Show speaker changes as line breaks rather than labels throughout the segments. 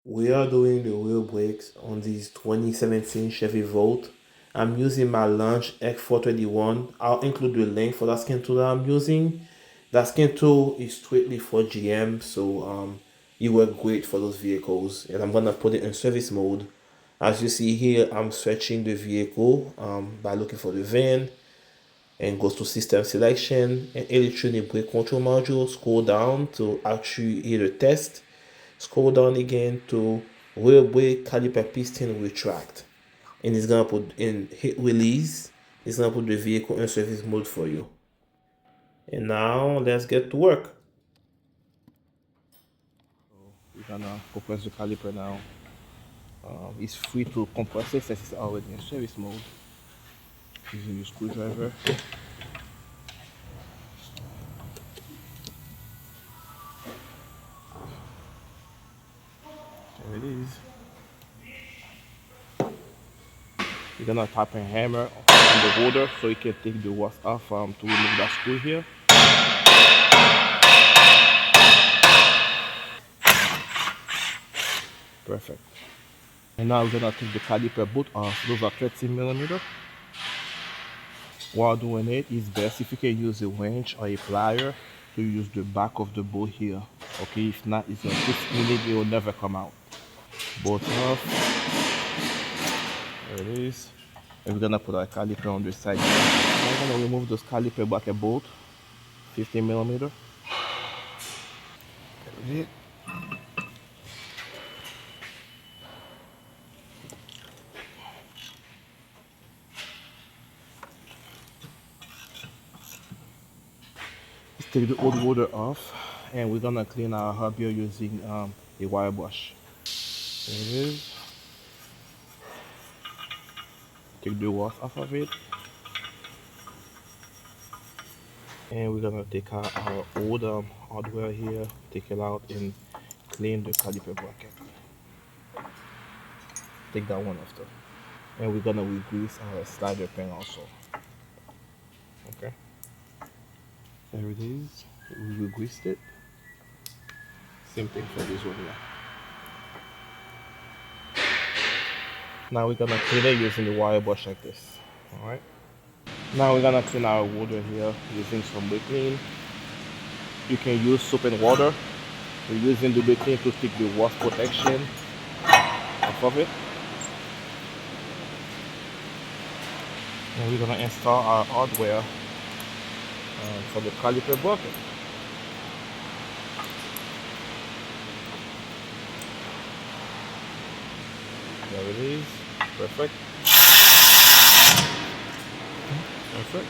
We are doing the wheel brakes on this 2017 Chevy Volt. I'm using my Launch X421. I'll include the link for that skin tool that I'm using. That skin tool is strictly for GM, so it works great for those vehicles. And I'm gonna put it in service mode. As you see here, I'm searching the vehicle by looking for the VIN and goes to system selection and electronic brake control module. Scroll down to actually hear the test. Scroll down again to wheel brake caliper piston retract, and it's gonna put in hit release. It's gonna put the vehicle in service mode for you. And now let's get to work.
We're gonna compress the caliper now. It's free to compress it since it's already in service mode. Using the screwdriver. There it is. You're gonna tap a hammer on the rotor so you can take the rust off to remove that screw here. Perfect. And now we're gonna take the caliper bolt off. Those are 13mm. While doing it, it's best if you can use a wrench or a plier to use the back of the bolt here. Okay, if not, it's gonna take a minute, it will never come out. Bolt off. There it is. And we're gonna put our caliper on the side here. I'm gonna remove those caliper bracket bolt, 15mm. There it is. Let's take the old rotor off, and we're gonna clean our hub here using a wire brush. There it is. Take the rust off of it. And we're gonna take out our old hardware here, take it out and clean the caliper bracket. Take that one off though. And we're gonna re-grease our slider pen also. Okay. There it is. We re-greased it. Same thing for this one here. Now we're gonna clean it using the wire brush like this. Alright. Now we're gonna clean our water here using some brake clean. You can use soap and water. We're using the brake clean to take the rust protection off of it. And we're gonna install our hardware for the caliper bracket. There it is. Perfect. Perfect.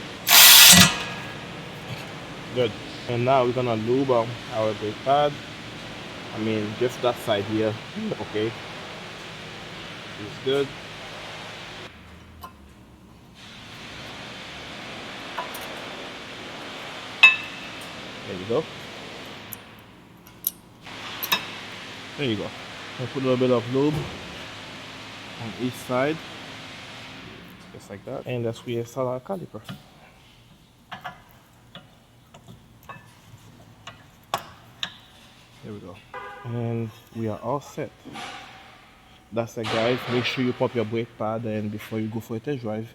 Good. And now we're gonna lube our brake pad. I mean, just that side here. Okay. It's good. There you go. There you go. I put a little bit of lube on each side, just like that, and let's reinstall our caliper. There we go, and we are all set. That's it, guys. Make sure you pop your brake pad and before you go for a test drive,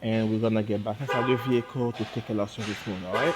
and we're gonna get back inside the vehicle to take a last service mode. All right.